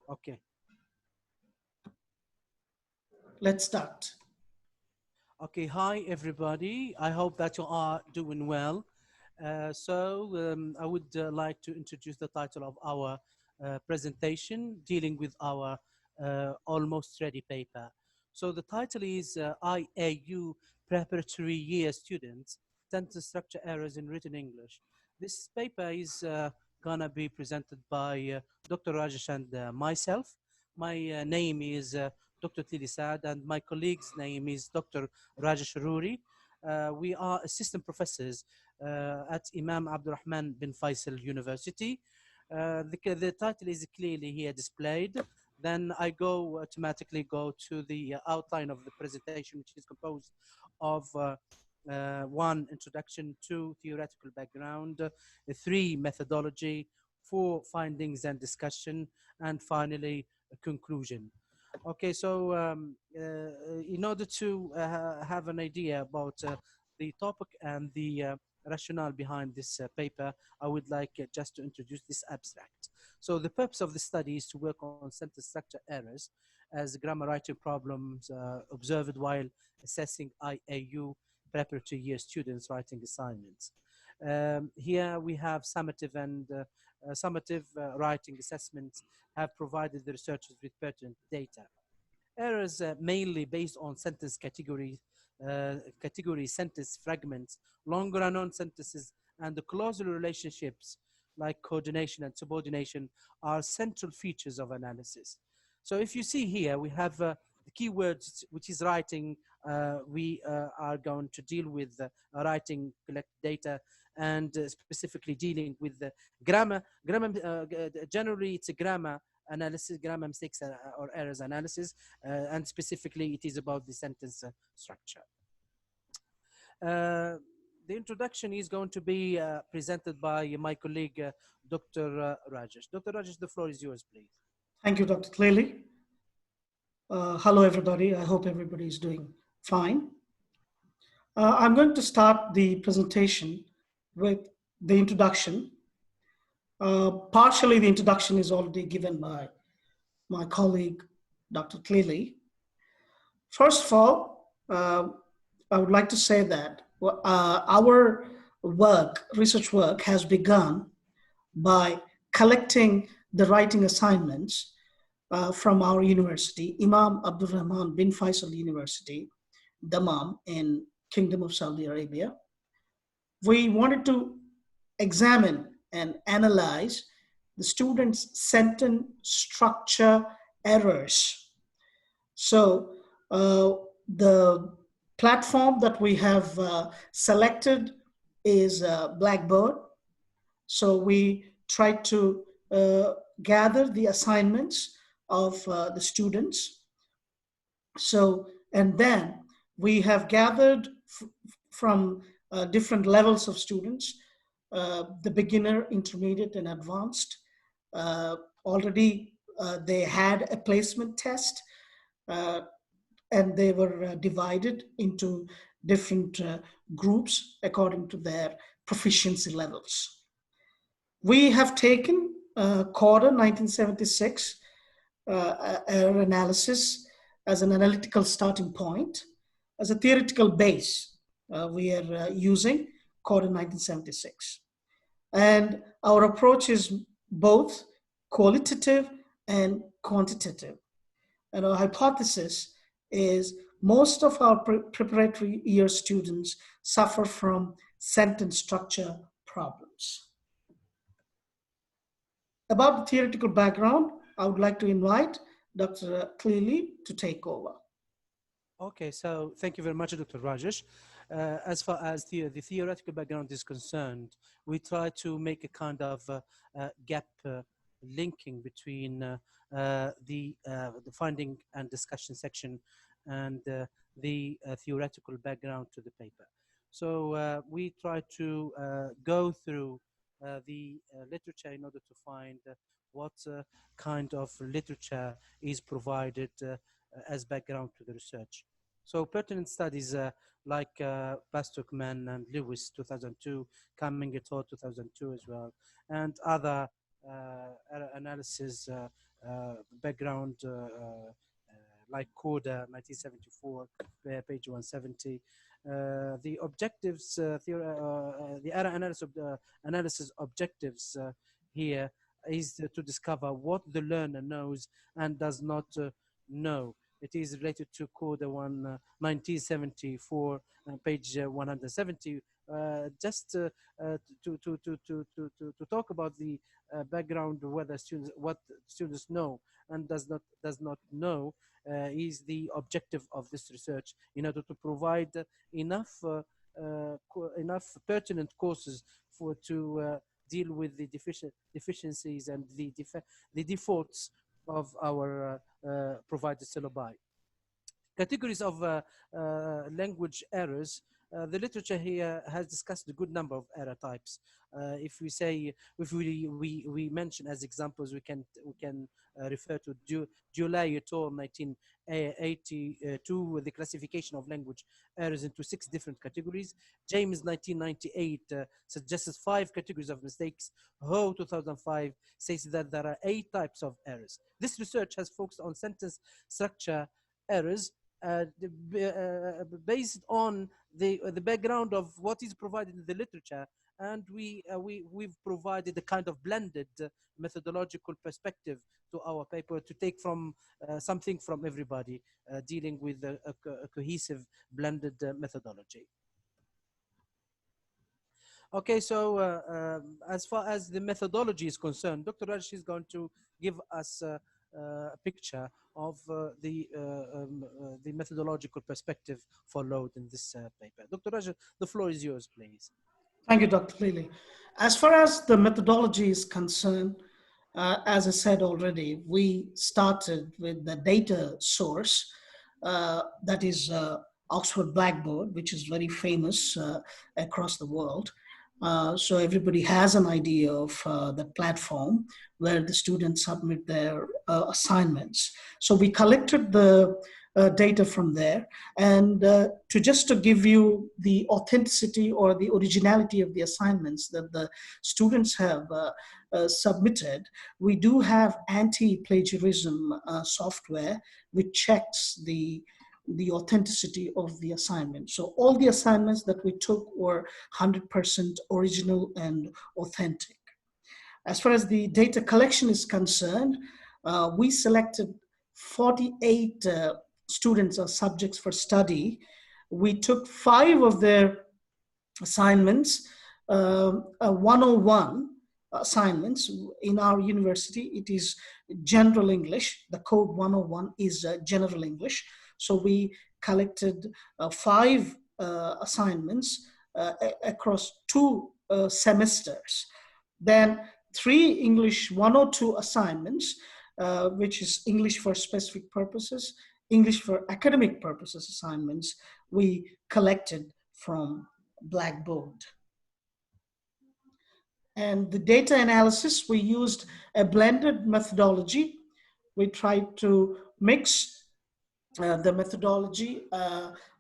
Okay. Let's start. Okay. Hi, everybody. I hope that you are doing well. I would like to introduce the title of our presentation dealing with our almost ready paper. So the title is IAU Preparatory Year Students Sentence Structure Errors in Written English. This paper is gonna be presented by Dr. Rajesh and myself. My name is Dr. Tlili Saad, and my colleague's name is Dr. Rajesh Arruri. We are assistant professors at Imam Abdul-Rahman bin Faisal University. The title is clearly here displayed. Then I automatically go to the outline of the presentation, which is composed of one, introduction; two, theoretical background; three, methodology; four, findings and discussion; and finally, a conclusion. Okay, so in order to have an idea about the topic and the rationale behind this paper, I would like just to introduce this abstract. So the purpose of the study is to work on sentence structure errors as grammar writing problems observed while assessing IAU preparatory year students writing assignments. Here we have summative writing assessments have provided the researchers with pertinent data. Errors mainly based on sentence category sentence fragments, long run-on sentences, and the clausal relationships like coordination and subordination are central features of analysis. So if you see here, we have the keywords, which is writing. We are going to deal with writing, collect data, and specifically dealing with the grammar. Generally, it's a grammar analysis, grammar mistakes or errors analysis, and specifically it is about the sentence structure. The introduction is going to be presented by my colleague, Dr. Rajesh. Dr. Rajesh, the floor is yours, please. Thank you, Dr. Tlili. Hello, everybody. I hope everybody is doing fine. I'm going to start the presentation with the introduction. Partially, the introduction is already given by my colleague, Dr. Tlili. First of all, I would like to say that our research work, has begun by collecting the writing assignments from our university, Imam Abdul-Rahman bin Faisal University, Dammam in Kingdom of Saudi Arabia. We wanted to examine and analyze the students' sentence structure errors. So the platform that we have selected is Blackboard. So we tried to gather the assignments of the students. So, and then we have gathered from different levels of students, the beginner, intermediate, and advanced. Already they had a placement test, and they were divided into different groups according to their proficiency levels. We have taken Quarter 1976 error analysis as an analytical starting point. As a theoretical base, we are using Quarter 1976. And our approach is both qualitative and quantitative. And our hypothesis is most of our preparatory year students suffer from sentence structure problems. About the theoretical background, I would like to invite Dr. Tlili to take over. Okay, so thank you very much, Dr. Rajesh. As far as the theoretical background is concerned, we try to make a kind of gap linking between the finding and discussion section and the theoretical background to the paper. So we try to go through the literature in order to find what kind of literature is provided as background to the research. So pertinent studies like Pastockman and Lewis 2002, Cumming et al. 2002 as well, and other analysis background like Coda 1974, page 170. The objectives, the error analysis objectives here is to discover what the learner knows and does not know. It is related to Coda 1974, page 170. Just to talk about the background, whether students what students know and does not know is the objective of this research, in order to provide enough enough pertinent courses for to deal with the deficiencies and the defaults of our provided syllabi. Categories of language errors. The literature here has discussed a good number of error types. If we say, if we mention as examples, we can refer to July et al. 1982 with the classification of language errors into 6 different categories. James 1998 suggests 5 categories of mistakes. Ho 2005 says that there are 8 types of errors. This research has focused on sentence structure errors based on the background of what is provided in the literature, and we've provided a kind of blended methodological perspective to our paper to take from something from everybody, dealing with a cohesive blended methodology. Okay, so as far as the methodology is concerned, Dr. Rajesh is going to give us a picture of the methodological perspective followed in this paper. Dr. Rajesh, the floor is yours, please. Thank you, Dr. Tlili. As far as the methodology is concerned, as I said already, we started with the data source, that is Oxford Blackboard, which is very famous across the world. So everybody has an idea of the platform where the students submit their assignments. So we collected the data from there, and to give you the authenticity or the originality of the assignments that the students have submitted, we do have anti-plagiarism software which checks the authenticity of the assignment. So all the assignments that we took were 100% original and authentic. As far as the data collection is concerned, we selected 48 students or subjects for study. We took 5 of their assignments, 101 assignments. In our university, it is general English. The code 101 is general English. So we collected 5 assignments across 2 semesters. Then 3 English 102 assignments, which is English for specific purposes, English for academic purposes assignments, we collected from Blackboard. And the data analysis, we used a blended methodology. We tried to mix the methodology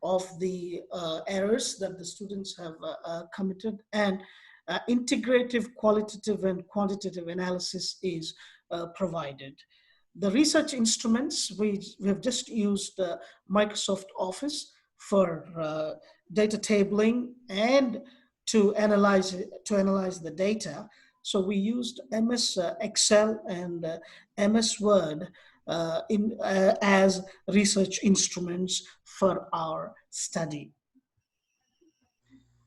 of the errors that the students have committed, and integrative qualitative and quantitative analysis is provided. The research instruments, we have just used Microsoft Office for data tabling and to analyze the data. So we used MS Excel and MS Word as research instruments for our study.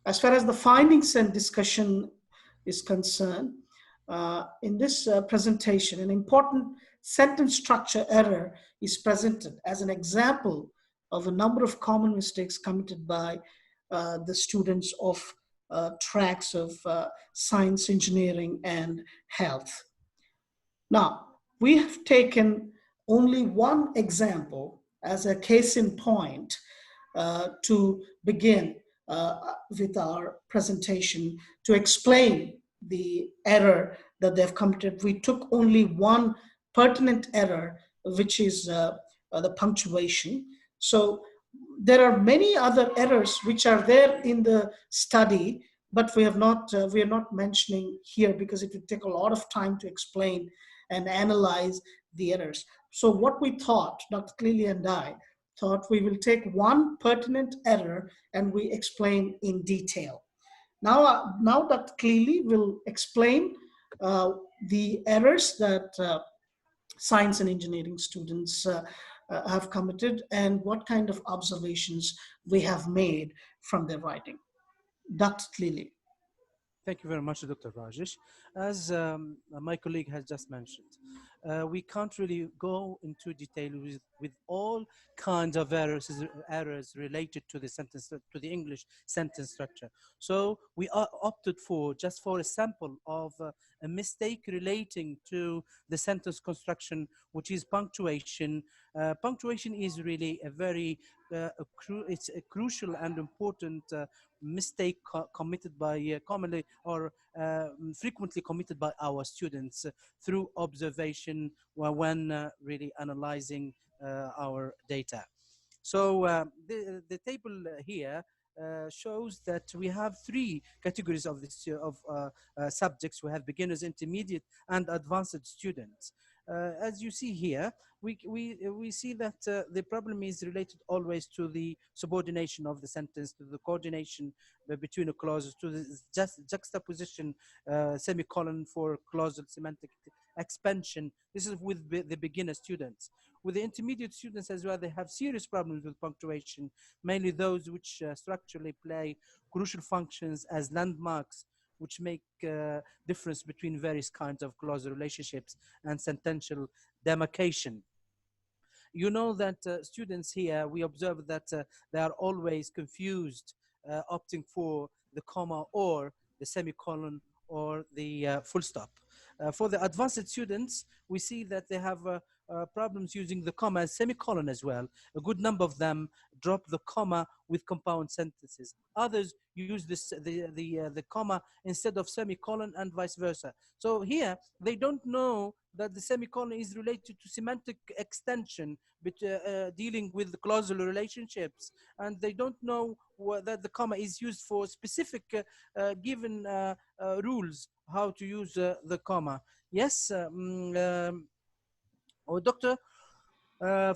As far as the findings and discussion is concerned, in this presentation, an important sentence structure error is presented as an example of a number of common mistakes committed by the students of tracks of science, engineering, and health. Now, we have taken only one example as a case in point to begin with our presentation to explain the error that they've committed. We took only one pertinent error, which is the punctuation. So there are many other errors which are there in the study, but we are not mentioning here because it would take a lot of time to explain and analyze the errors. So what we thought, Dr. Tlili and I thought, we will take one pertinent error and we explain in detail. Now Dr. Tlili will explain uh, the errors that science and engineering students have committed and what kind of observations we have made from their writing. Dr. Tlili. Thank you very much, Dr. Rajesh. As my colleague has just mentioned, we can't really go into detail with all kinds of errors related to the sentence, to the English sentence structure. So we are opted for just for a sample of a mistake relating to the sentence construction, which is punctuation. Punctuation is really a very it's a crucial and important mistake committed by commonly or frequently committed by our students through observation when really analyzing our data. So the table here shows that we have three categories of this subjects. We have beginners, intermediate, and advanced students. As you see here, we see that the problem is related always to the subordination of the sentence, to the coordination between the clauses, to the just juxtaposition, semicolon for clausal semantic expansion. This is with the beginner students. With the intermediate students as well, they have serious problems with punctuation, mainly those which structurally play crucial functions as landmarks, which make difference between various kinds of clausal relationships and sentential demarcation. You know that students here, we observe that they are always confused, opting for the comma or the semicolon or the full stop. For the advanced students, we see that they have problems using the comma as semicolon as well. A good number of them drop the comma with compound sentences. Others use the comma instead of semicolon and vice versa. So here, they don't know that the semicolon is related to semantic extension, dealing with clausal relationships, and they don't know that the comma is used for specific given rules how to use the comma. Yes, Doctor,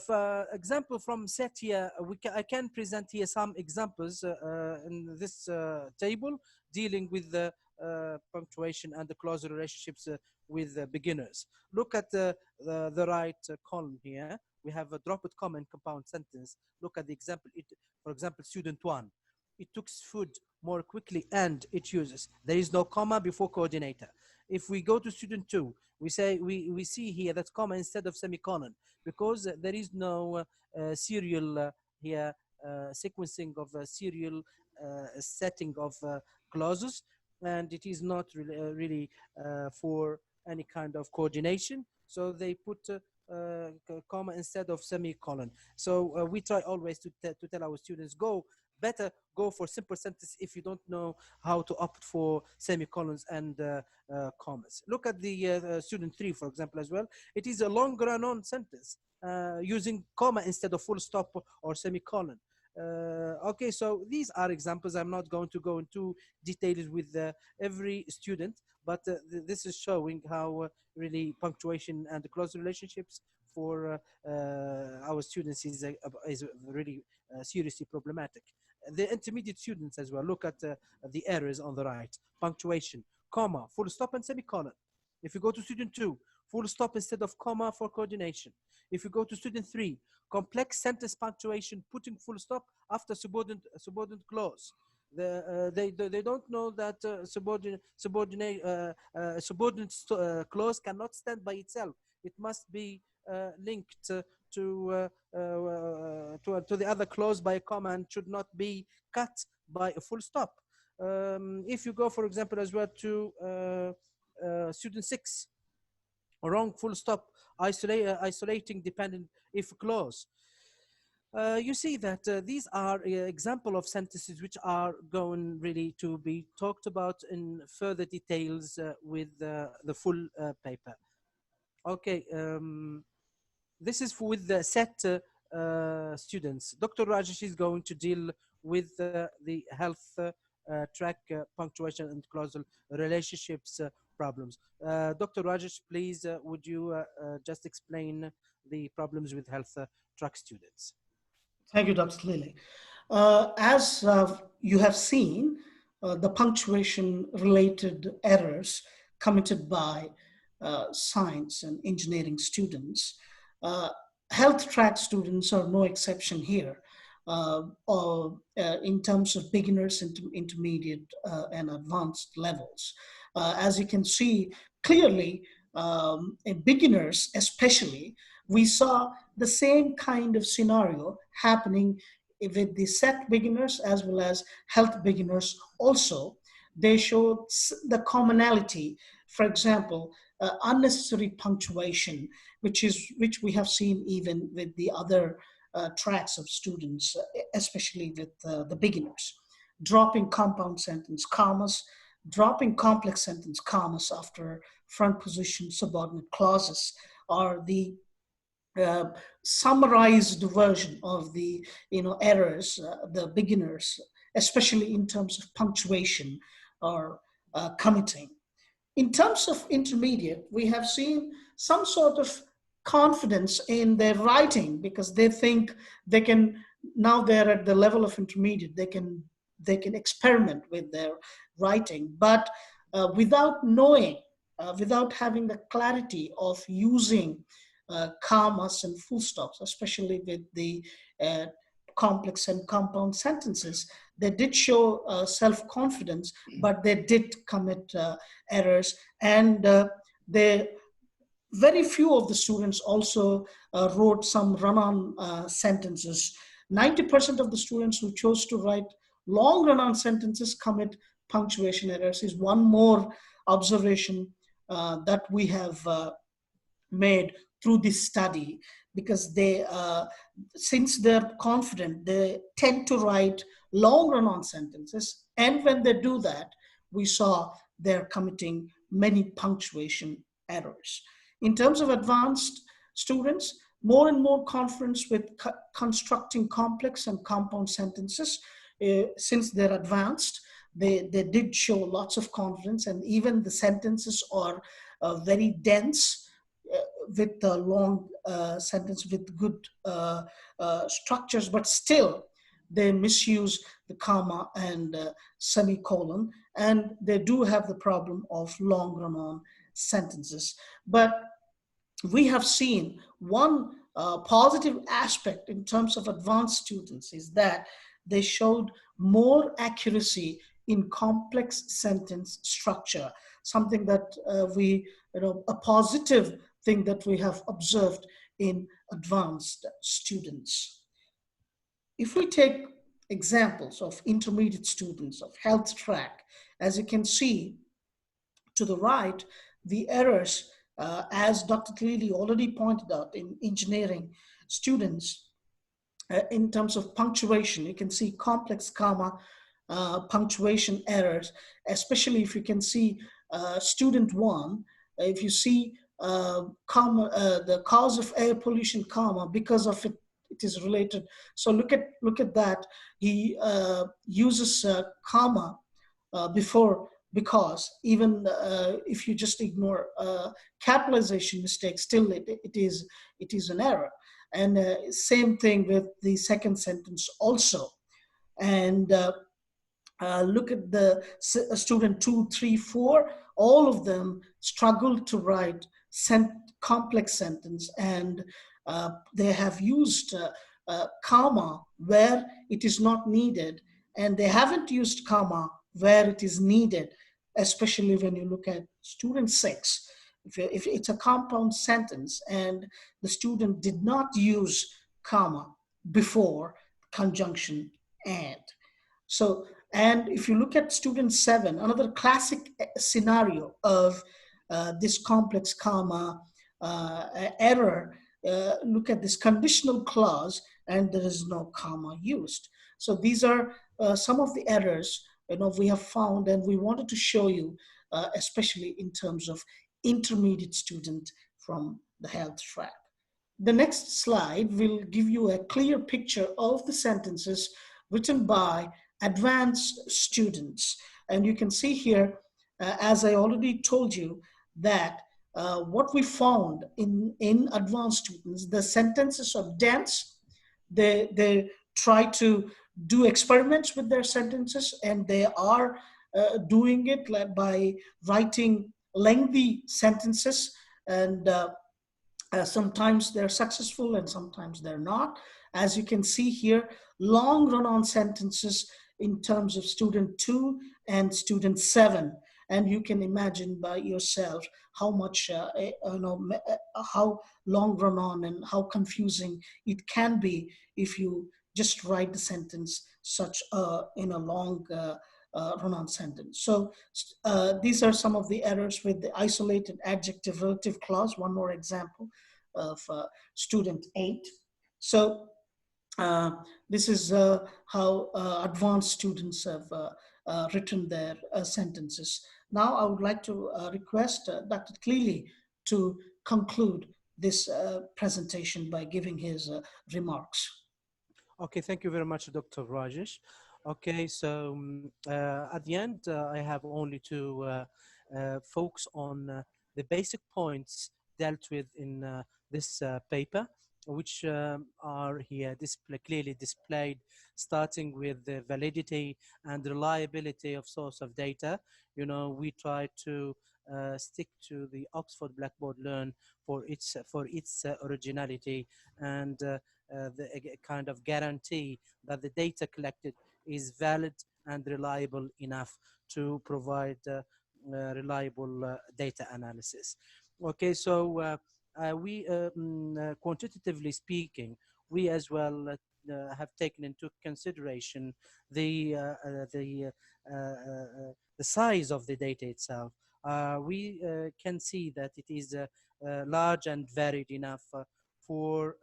for example, from set here, I can present here some examples in this table dealing with the punctuation and the clausal relationships with beginners. Look at the right column here. We have a dropped comma in compound sentence. Look at the example. For example, student one. It took food more quickly and it uses. There is no comma before coordinator. If we go to student two, we see here that comma instead of semicolon, because there is no serial here sequencing of serial setting of clauses, and it is not really for any kind of coordination. So they put comma instead of semicolon. So we try always to tell our students, better go for simple sentence if you don't know how to opt for semicolons and commas. Look at the student three, for example, as well. It is a long run-on sentence using comma instead of full stop or semicolon. Okay, so these are examples. I'm not going to go into details with every student, but this is showing how really punctuation and close relationships for our students is really seriously problematic. The intermediate students as well, look at the errors on the right. Punctuation, comma, full stop and semicolon. If you go to student two, full stop instead of comma for coordination. If you go to student three, complex sentence punctuation, putting full stop after subordinate clause. They don't know that subordinate clause cannot stand by itself. It must be linked to the other clause by a comma and should not be cut by a full stop. If you go, for example, as well to student six, wrong full stop, isolating dependent if clause. You see that these are example of sentences which are going really to be talked about in further details with the full paper. Okay, this is with the set students. Dr. Rajesh is going to deal with the health track punctuation and clausal relationships problems. Dr. Rajesh, please, would you just explain the problems with health track students? Thank you, Dr. Tlili. As you have seen, the punctuation related errors committed by science and engineering students, uh, health track students are no exception here. In terms of beginners, intermediate, and advanced levels. As you can see clearly, in beginners especially, we saw the same kind of scenario happening with the set beginners as well as health beginners also. They showed the commonality. For example, unnecessary punctuation, which we have seen even with the other tracks of students, especially with the beginners. Dropping compound sentence commas, dropping complex sentence commas after front position subordinate clauses are the uh, summarized version of the errors the beginners, especially in terms of punctuation, are committing. In terms of intermediate, we have seen some sort of confidence in their writing because they think they can, now they're at the level of intermediate, they can experiment with their writing, but without knowing, without having the clarity of using commas and full stops, especially with the uh, complex and compound sentences. They did show self-confidence, but they did commit errors, and they very few of the students also wrote some run-on sentences. 90% of the students who chose to write long run-on sentences commit punctuation errors is one more observation that we have made through this study, because they since they're confident, they tend to write long run-on sentences, and when they do that, we saw they're committing many punctuation errors. In terms of advanced students, more and more confidence with constructing complex and compound sentences. Since they're advanced, they did show lots of confidence, and even the sentences are very dense, with a long sentence with good structures, but still they misuse the comma and semicolon, and they do have the problem of long run-on sentences. But we have seen one positive aspect in terms of advanced students is that they showed more accuracy in complex sentence structure, something that a positive thing that we have observed in advanced students. If we take examples of intermediate students of health track, as you can see to the right, the errors, as Dr. Tlili already pointed out, in engineering students, in terms of punctuation, you can see complex comma punctuation errors, especially if you can see student one, if you see comma, the cause of air pollution, comma, because of it, it is related. So look at that. He uses comma before because, even if you just ignore capitalization mistakes, still it is an error. And same thing with the second sentence also. And look at the student 2, 3, 4. All of them struggled to write complex sentence, and they have used comma where it is not needed, and they haven't used comma where it is needed, especially when you look at student 6. If it's a compound sentence and the student did not use comma before conjunction and. So, and if you look at student 7, another classic scenario of this complex comma error, look at this conditional clause and there is no comma used. So these are some of the errors we have found, and we wanted to show you, especially in terms of intermediate student from the health track. The next slide will give you a clear picture of the sentences written by advanced students. And you can see here as I already told you, that what we found in advanced students, the sentences are dense. They try to do experiments with their sentences, and they are doing it by writing lengthy sentences, and sometimes they're successful and sometimes they're not. As you can see here, long run-on sentences in terms of student 2 and student 7. And you can imagine by yourself how much, how long run-on and how confusing it can be if you just write the sentence such in a long run-on sentence. So these are some of the errors with the isolated adjective relative clause. One more example of student 8. So uh, this is how advanced students have written their sentences. Now I would like to request Dr. Tlili to conclude this presentation by giving his remarks. Okay, thank you very much, Dr. Rajesh. Okay, so at the end, I have only to focus on the basic points dealt with in this paper, which are here clearly displayed, starting with the validity and reliability of source of data. You know, we try to stick to the Oxford Blackboard Learn for its originality and a kind of guarantee that the data collected is valid and reliable enough to provide reliable data analysis. Okay, so quantitatively speaking, we as well have taken into consideration the uh, uh, the uh, uh, the size of the data itself. We can see that it is large and varied enough for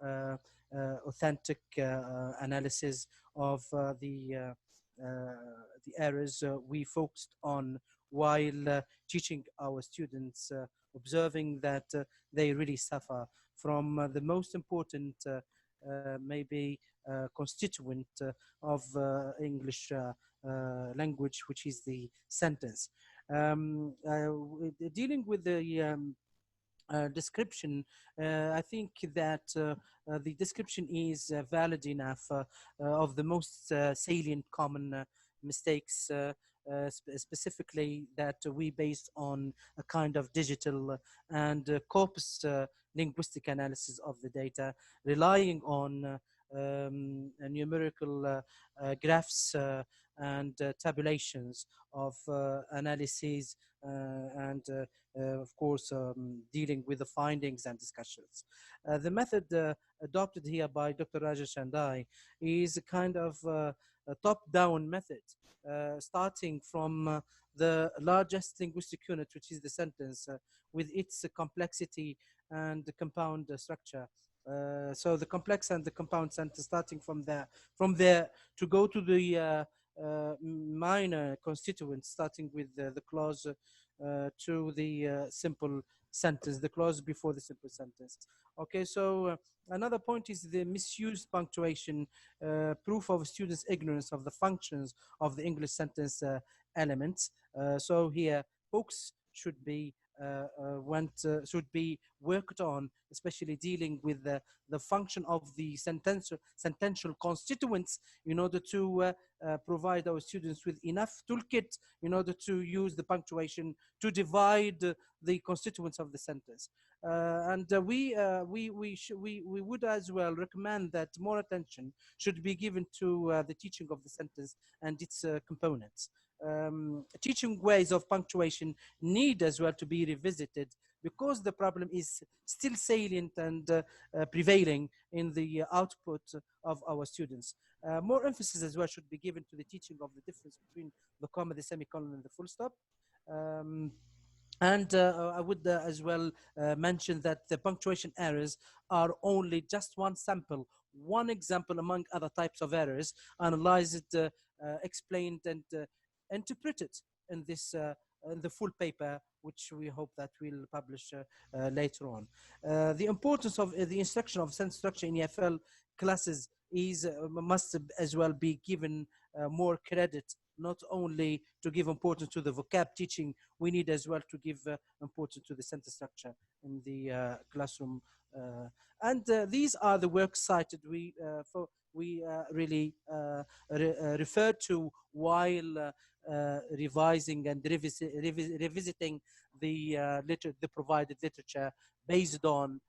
authentic analysis of the areas we focused on while teaching our students, observing that they really suffer from the most important maybe constituent of English language, which is the sentence. Dealing with the description, I think that the description is valid enough of the most salient common mistakes, specifically that we based on a kind of digital and corpus linguistic analysis of the data, relying on numerical graphs and tabulations of analyses and of course, dealing with the findings and discussions. The method adopted here by Dr. Rajesh and I is a kind of a top-down method, starting from the largest linguistic unit, which is the sentence, with its complexity and the compound structure. So the complex and the compound sentence, starting from there to go to the minor constituents, starting with the clause to the simple sentence, the clause before the simple sentence. Okay, so another point is the misused punctuation, proof of students' ignorance of the functions of the English sentence elements. So here, focus should be worked on, especially dealing with the function of the sentential constituents in order to provide our students with enough toolkit in order to use the punctuation to divide the constituents of the sentence. And we would as well recommend that more attention should be given to the teaching of the sentence and its components. Teaching ways of punctuation need as well to be revisited because the problem is still salient and prevailing in the output of our students. More emphasis as well should be given to the teaching of the difference between the comma, the semicolon, and the full stop. Um, and I would as well mention that the punctuation errors are only just one sample, one example among other types of errors, analyzed, explained, and interpreted in this in the full paper, which we hope that we'll publish later on. The importance of the instruction of sentence structure in EFL classes is must as well be given more credit not only to give importance to the vocab teaching, we need as well to give importance to the sentence structure in the classroom. And these are the works cited we really refer to while revising and revisiting the provided literature based on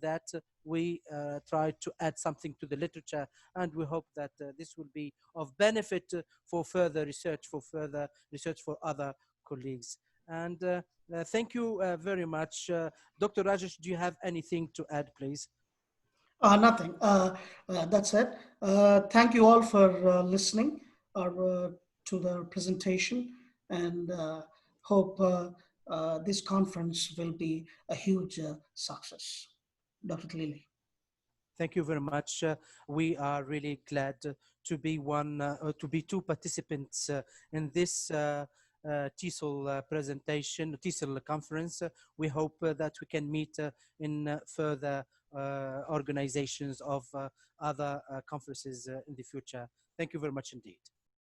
that we try to add something to the literature, and we hope that this will be of benefit for further research for other colleagues. And thank you very much. Dr. Rajesh, do you have anything to add, please? Nothing. That's it. Thank you all for listening to the presentation, and hope this conference will be a huge success. Dr. Tlili. Thank you very much. We are really glad to be two participants in this TESOL presentation, TESOL conference. We hope that we can meet in further organizations of other conferences in the future. Thank you very much indeed.